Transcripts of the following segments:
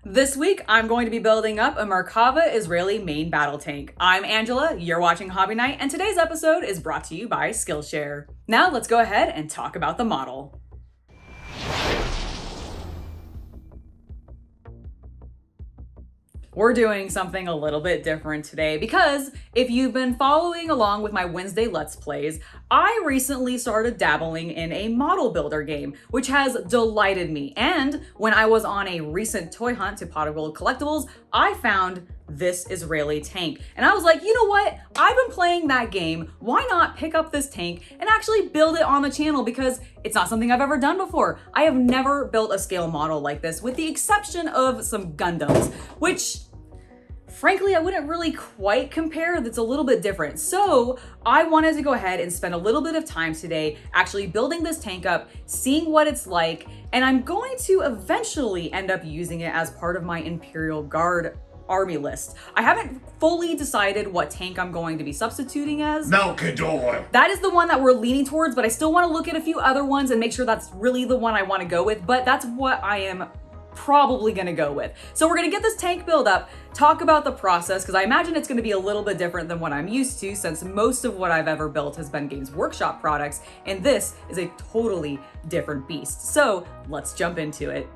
This week, I'm going to be building up a Merkava Israeli main battle tank. I'm Angela, you're watching Hobby Night, and today's episode is brought to you by Skillshare. Now let's go ahead and talk about the model. We're doing something a little bit different today because if you've been following along with my Wednesday Let's Plays, I recently started dabbling in a model builder game, which has delighted me. And when I was on a recent toy hunt to Pot of Gold Collectibles, I found this Israeli tank. And I was like, you know what? I've been playing that game. Why not pick up this tank and actually build it on the channel, because it's not something I've ever done before. I have never built a scale model like this, with the exception of some Gundams, which frankly, I wouldn't really quite compare. That's a little bit different. So I wanted to go ahead and spend a little bit of time today actually building this tank up, seeing what it's like, and I'm going to eventually end up using it as part of my Imperial Guard army list. I haven't fully decided what tank I'm going to be substituting as. Melkador! That is the one that we're leaning towards, but I still want to look at a few other ones and make sure that's really the one I want to go with, but that's what I am probably gonna go with. So we're gonna get this tank build up, talk about the process, because I imagine it's gonna be a little bit different than what I'm used to, since most of what I've ever built has been Games Workshop products, and this is a totally different beast. So let's jump into it.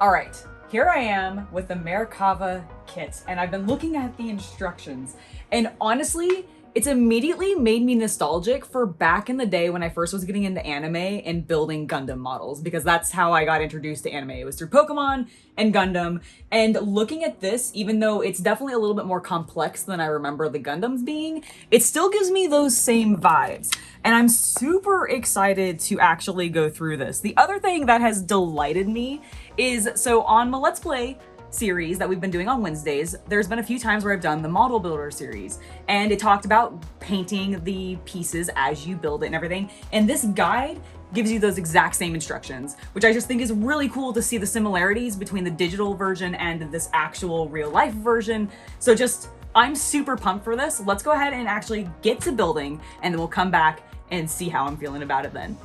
All right, here I am with the Merkava kit, and I've been looking at the instructions, and honestly, it's immediately made me nostalgic for back in the day when I first was getting into anime and building Gundam models, because that's how I got introduced to anime. It was through Pokemon and Gundam. And looking at this, even though it's definitely a little bit more complex than I remember the Gundams being, it still gives me those same vibes. And I'm super excited to actually go through this. The other thing that has delighted me is, so on my Let's Play series that we've been doing on Wednesdays, there's been a few times where I've done the model builder series, and it talked about painting the pieces as you build it and everything. And this guide gives you those exact same instructions, which I just think is really cool to see the similarities between the digital version and this actual real life version. So I'm super pumped for this. Let's go ahead and actually get to building, and then we'll come back and see how I'm feeling about it then.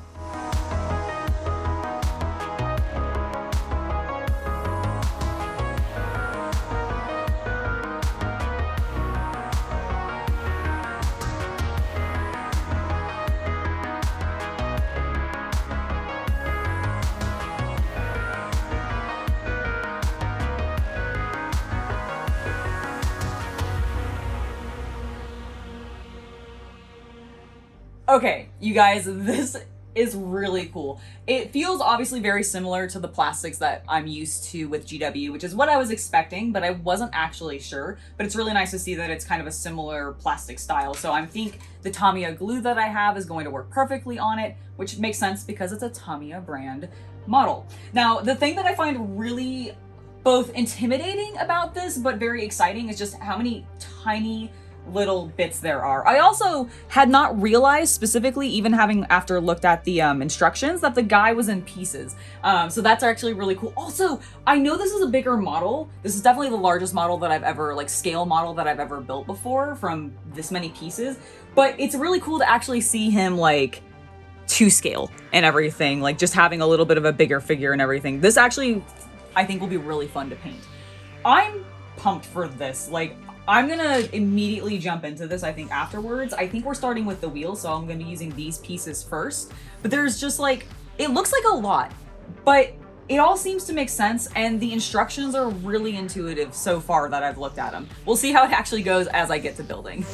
Okay, you guys, this is really cool. It feels obviously very similar to the plastics that I'm used to with GW, which is what I was expecting, but I wasn't actually sure. But it's really nice to see that it's kind of a similar plastic style. So I think the Tamiya glue that I have is going to work perfectly on it, which makes sense because it's a Tamiya brand model. Now, the thing that I find really both intimidating about this, but very exciting, is just how many tiny little bits there are. I also had not realized, specifically even having after looked at the instructions, that the guy was in pieces. So that's actually really cool. Also, I know this is a bigger model. This is definitely the largest model that I've ever, scale model that I've ever built before from this many pieces, but it's really cool to actually see him to scale and everything, just having a little bit of a bigger figure and everything. This actually, I think, will be really fun to paint. I'm pumped for this. I'm gonna immediately jump into this, I think, afterwards. I think we're starting with the wheels, so I'm gonna be using these pieces first. But there's just it looks like a lot, but it all seems to make sense, and the instructions are really intuitive so far that I've looked at them. We'll see how it actually goes as I get to building.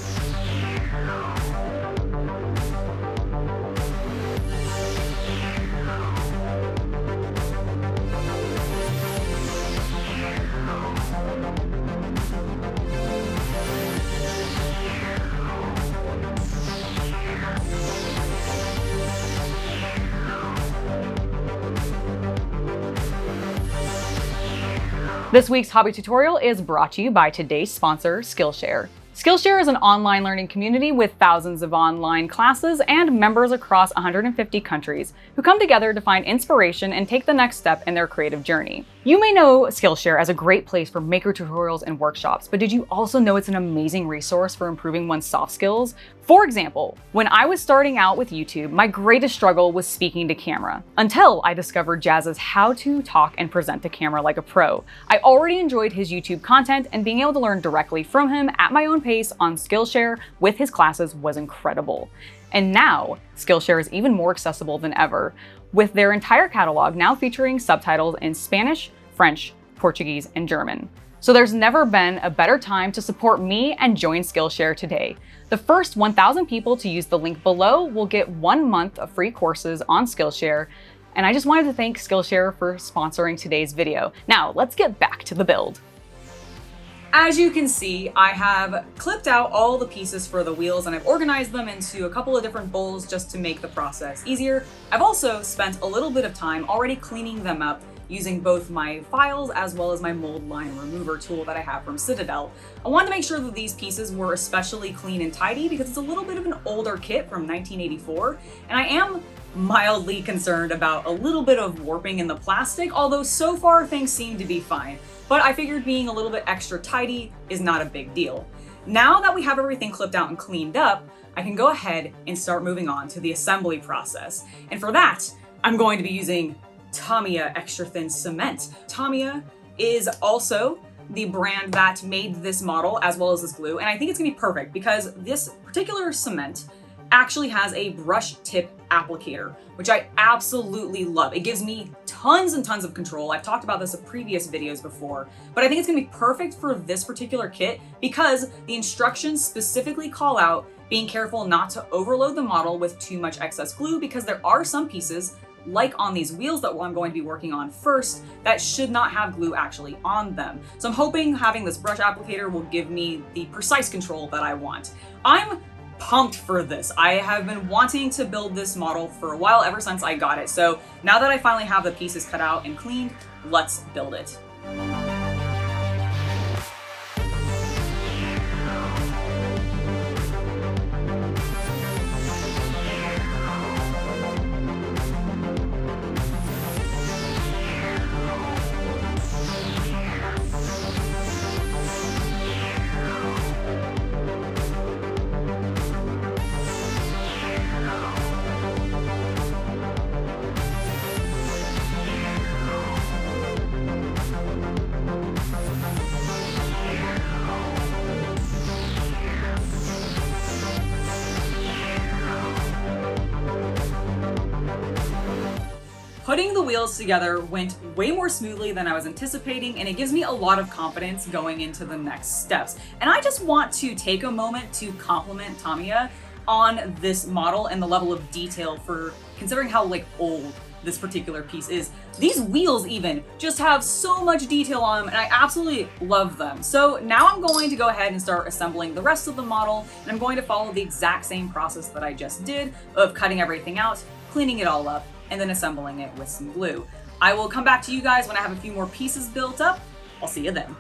This week's hobby tutorial is brought to you by today's sponsor, Skillshare. Skillshare is an online learning community with thousands of online classes and members across 150 countries who come together to find inspiration and take the next step in their creative journey. You may know Skillshare as a great place for maker tutorials and workshops, but did you also know it's an amazing resource for improving one's soft skills? For example, when I was starting out with YouTube, my greatest struggle was speaking to camera, until I discovered Jazz's how to talk and present to camera like a pro. I already enjoyed his YouTube content, and being able to learn directly from him at my own pace on Skillshare with his classes was incredible. And now, Skillshare is even more accessible than ever, with their entire catalog now featuring subtitles in Spanish, French, Portuguese, and German. So there's never been a better time to support me and join Skillshare today. The first 1,000 people to use the link below will get 1 month of free courses on Skillshare. And I just wanted to thank Skillshare for sponsoring today's video. Now, let's get back to the build. As you can see, I have clipped out all the pieces for the wheels and I've organized them into a couple of different bowls just to make the process easier. I've also spent a little bit of time already cleaning them up using both my files as well as my mold line remover tool that I have from Citadel. I wanted to make sure that these pieces were especially clean and tidy because it's a little bit of an older kit from 1984, and I am mildly concerned about a little bit of warping in the plastic, although so far things seem to be fine. But I figured being a little bit extra tidy is not a big deal. Now that we have everything clipped out and cleaned up, I can go ahead and start moving on to the assembly process. And for that, I'm going to be using Tamiya extra thin cement. Tamiya is also the brand that made this model as well as this glue, and I think it's gonna be perfect because this particular cement actually has a brush tip applicator, which I absolutely love. It gives me tons and tons of control. I've talked about this in previous videos before, but I think it's gonna be perfect for this particular kit because the instructions specifically call out being careful not to overload the model with too much excess glue, because there are some pieces, like on these wheels that I'm going to be working on first, that should not have glue actually on them. So I'm hoping having this brush applicator will give me the precise control that I want. I'm pumped for this. I have been wanting to build this model for a while, ever since I got it. So now that I finally have the pieces cut out and cleaned, let's build it. Putting the wheels together went way more smoothly than I was anticipating, and it gives me a lot of confidence going into the next steps. And I just want to take a moment to compliment Tamiya on this model and the level of detail, for considering how old this particular piece is. These wheels even just have so much detail on them, and I absolutely love them. So now I'm going to go ahead and start assembling the rest of the model, and I'm going to follow the exact same process that I just did of cutting everything out, cleaning it all up, and then assembling it with some glue. I will come back to you guys when I have a few more pieces built up. I'll see you then.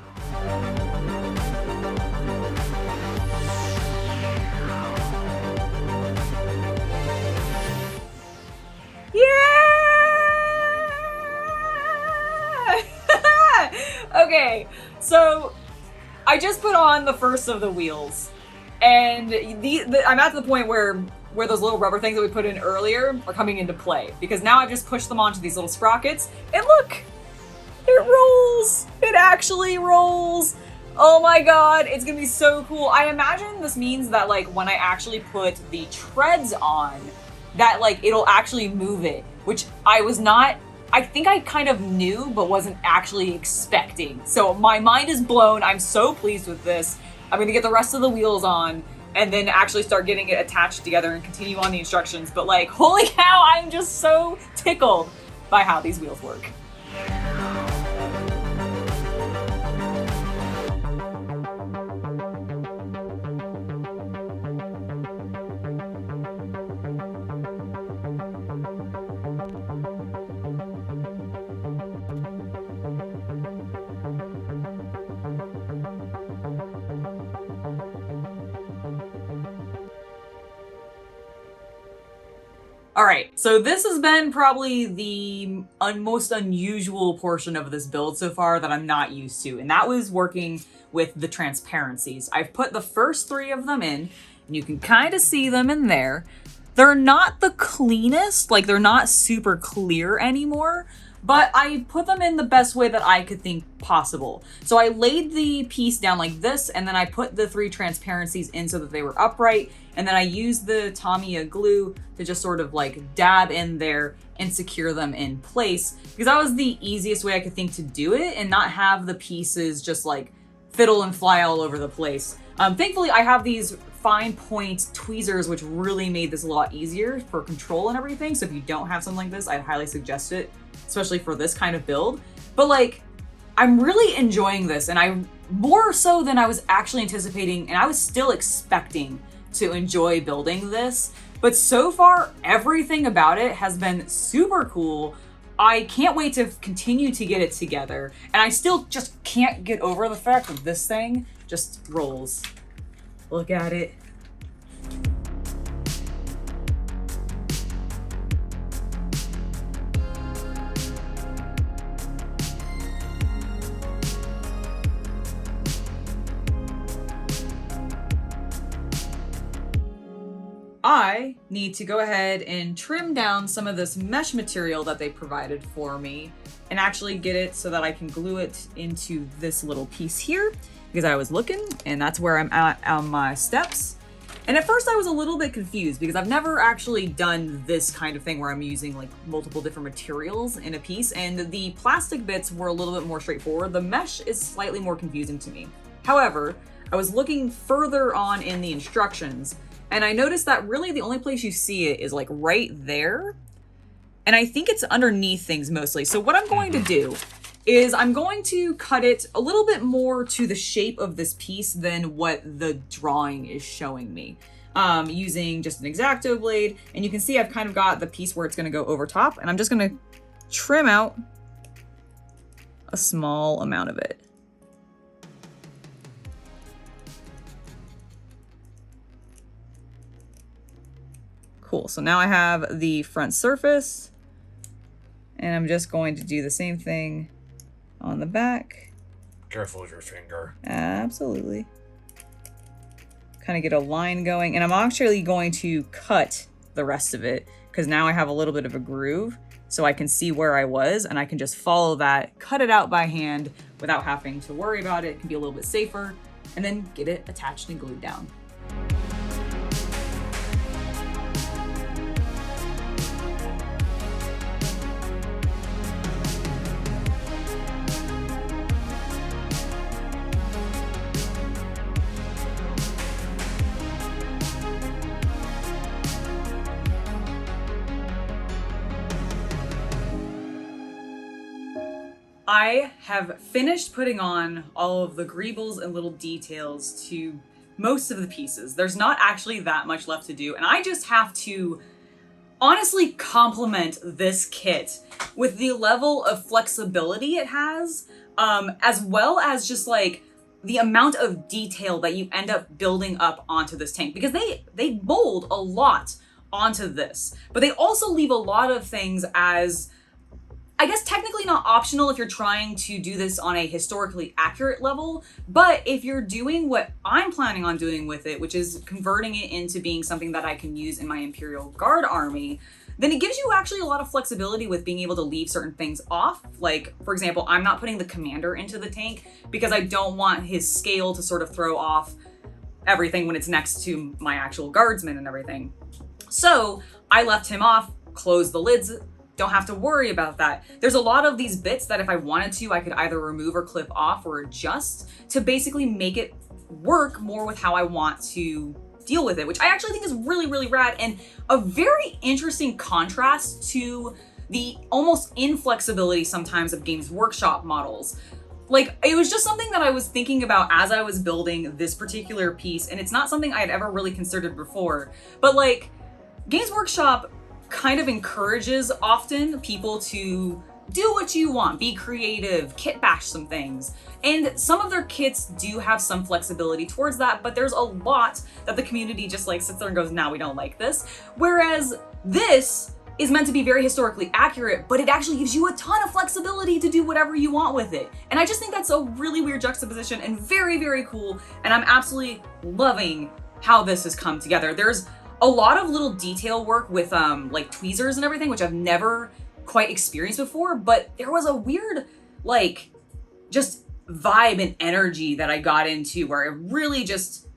Yeah! Okay, so I just put on the first of the wheels, and I'm at the point where those little rubber things that we put in earlier are coming into play, because now I've just pushed them onto these little sprockets, and look, it rolls. It actually rolls. Oh my god, it's gonna be so cool. I imagine this means that when I actually put the treads on, that it'll actually move it, which I think I kind of knew but wasn't actually expecting. So my mind is blown. I'm so pleased with this. I'm gonna get the rest of the wheels on and then actually start getting it attached together and continue on the instructions. But holy cow, I'm just so tickled by how these wheels work. All right, so this has been probably the most unusual portion of this build so far that I'm not used to, and that was working with the transparencies. I've put the first 3 of them in, and you can kind of see them in there. They're not the cleanest, like they're not super clear anymore, but I put them in the best way that I could think possible. So I laid the piece down like this, and then I put the 3 transparencies in so that they were upright, and then I used the Tamiya glue to just sort of like dab in there and secure them in place, because that was the easiest way I could think to do it and not have the pieces just like fiddle and fly all over the place. Thankfully, I have these fine point tweezers, which really made this a lot easier for control and everything. So if you don't have something like this, I'd highly suggest it, especially for this kind of build. But like, I'm really enjoying this, and I more so than I was actually anticipating, and I was still expecting to enjoy building this. But so far, everything about it has been super cool. I can't wait to continue to get it together, and I still just can't get over the fact that this thing just rolls. Look at it. I need to go ahead and trim down some of this mesh material that they provided for me and actually get it so that I can glue it into this little piece here, because I was looking and that's where I'm at on my steps. And at first I was a little bit confused because I've never actually done this kind of thing where I'm using like multiple different materials in a piece, and the plastic bits were a little bit more straightforward. The mesh is slightly more confusing to me. However, I was looking further on in the instructions, and I noticed that really the only place you see it is like right there. And I think it's underneath things mostly. So what I'm going to do is I'm going to cut it a little bit more to the shape of this piece than what the drawing is showing me. Using just an X-Acto blade. And you can see I've kind of got the piece where it's going to go over top. And I'm just going to trim out a small amount of it. Cool, so now I have the front surface, and I'm just going to do the same thing on the back. Careful with your finger. Absolutely. Kind of get a line going, and I'm actually going to cut the rest of it, because now I have a little bit of a groove, so I can see where I was, and I can just follow that, cut it out by hand without having to worry about it. It can be a little bit safer, and then get it attached and glued down. I have finished putting on all of the greebles and little details to most of the pieces. There's not actually that much left to do, and I just have to honestly compliment this kit with the level of flexibility it has, as well as just like the amount of detail that you end up building up onto this tank, because they mold a lot onto this, but they also leave a lot of things as, I guess, technically not optional if you're trying to do this on a historically accurate level, but if you're doing what I'm planning on doing with it, which is converting it into being something that I can use in my Imperial Guard army, then it gives you actually a lot of flexibility with being able to leave certain things off. Like, for example, I'm not putting the commander into the tank because I don't want his scale to sort of throw off everything when it's next to my actual guardsmen and everything. So I left him off, closed the lids, don't have to worry about that. There's a lot of these bits that if I wanted to, I could either remove or clip off or adjust to basically make it work more with how I want to deal with it, which I actually think is really, really rad and a very interesting contrast to the almost inflexibility sometimes of Games Workshop models. Like, it was just something that I was thinking about as I was building this particular piece, and it's not something I had ever really considered before, but like, Games Workshop kind of encourages often people to do what you want, be creative, kit bash some things. And some of their kits do have some flexibility towards that, but there's a lot that the community just like sits there and goes, nah, we don't like this. Whereas this is meant to be very historically accurate, but it actually gives you a ton of flexibility to do whatever you want with it. And I just think that's a really weird juxtaposition and very, very cool. And I'm absolutely loving how this has come together. There's a lot of little detail work with like tweezers and everything, which I've never quite experienced before, but there was a weird, like, just vibe and energy that I got into where I really just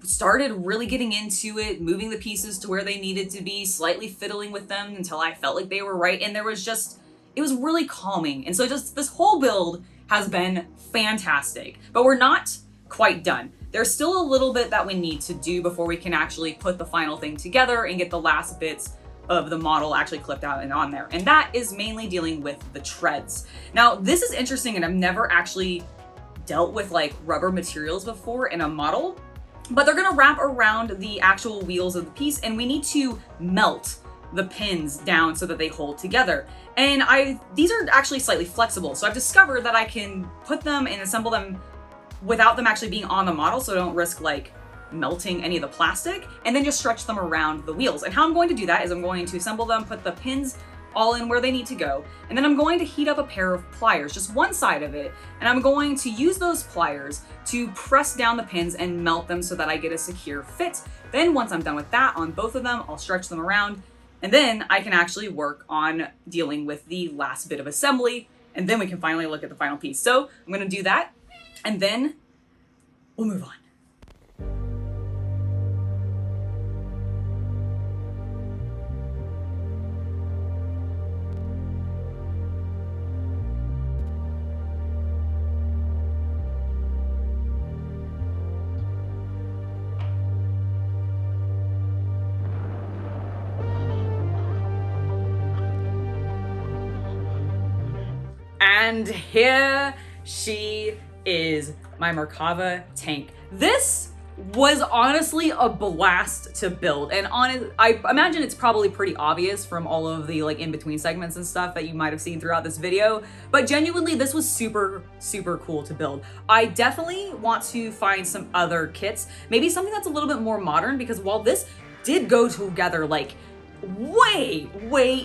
started really getting into it, moving the pieces to where they needed to be, slightly fiddling with them until I felt like they were right. And there was just, it was really calming. And so just this whole build has been fantastic, but we're not quite done. There's still a little bit that we need to do before we can actually put the final thing together and get the last bits of the model actually clipped out and on there. And that is mainly dealing with the treads. Now, this is interesting, and I've never actually dealt with like rubber materials before in a model, but they're gonna wrap around the actual wheels of the piece, and we need to melt the pins down so that they hold together. And these are actually slightly flexible. So I've discovered that I can put them and assemble them without them actually being on the model, so I don't risk like melting any of the plastic, and then just stretch them around the wheels. And how I'm going to do that is I'm going to assemble them, put the pins all in where they need to go, and then I'm going to heat up a pair of pliers, just one side of it, and I'm going to use those pliers to press down the pins and melt them so that I get a secure fit. Then once I'm done with that on both of them, I'll stretch them around, and then I can actually work on dealing with the last bit of assembly, and then we can finally look at the final piece. So I'm gonna do that, and then we'll move on. And here she is, my Merkava tank. This was honestly a blast to build, and I imagine it's probably pretty obvious from all of the like in-between segments and stuff that you might have seen throughout this video, but genuinely this was super, super cool to build. I definitely want to find some other kits, maybe something that's a little bit more modern, because while this did go together like way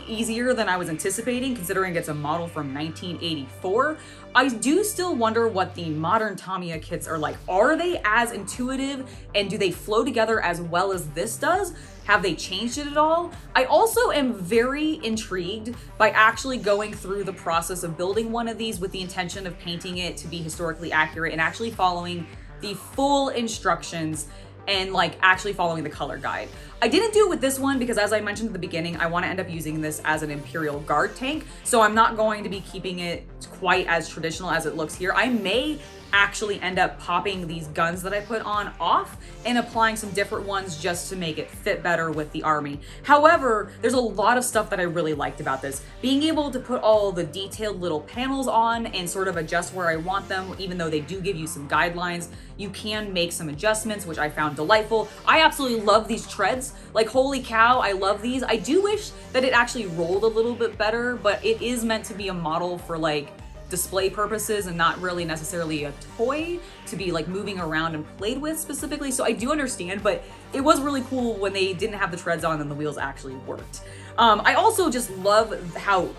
easier than I was anticipating, considering it's a model from 1984. I do still wonder what the modern Tamiya kits are like. Are they as intuitive, and do they flow together as well as this does? Have they changed it at all? I also am very intrigued by actually going through the process of building one of these with the intention of painting it to be historically accurate and actually following the full instructions and like actually following the color guide. I didn't do it with this one because, as I mentioned at the beginning, I want to end up using this as an Imperial Guard tank, so I'm not going to be keeping it quite as traditional as it looks here. I may actually end up popping these guns that I put on off and applying some different ones just to make it fit better with the army. However, there's a lot of stuff that I really liked about this. Being able to put all the detailed little panels on and sort of adjust where I want them, even though they do give you some guidelines, you can make some adjustments, which I found delightful. I absolutely love these treads. Like, holy cow, I love these. I do wish that it actually rolled a little bit better, but it is meant to be a model for like display purposes and not really necessarily a toy to be like moving around and played with specifically. So I do understand, but it was really cool when they didn't have the treads on and the wheels actually worked. I also just love how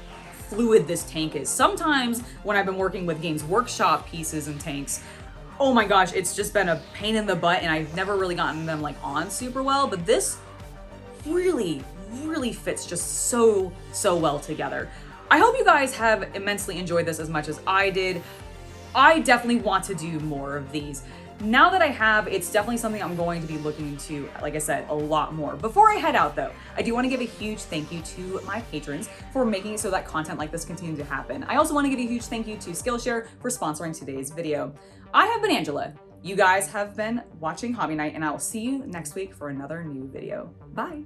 fluid this tank is. Sometimes when I've been working with Games Workshop pieces and tanks, oh my gosh, it's just been a pain in the butt and I've never really gotten them like on super well, but this really fits just so well together. I hope you guys have immensely enjoyed this as much as I did. I definitely want to do more of these. Now that I have, it's definitely something I'm going to be looking into, like I said, a lot more. Before I head out though, I do want to give a huge thank you to my patrons for making it so that content like this continues to happen. I also want to give a huge thank you to Skillshare for sponsoring today's video. I have been Angela. You guys have been watching Hobby Night, and I will see you next week for another new video. Bye.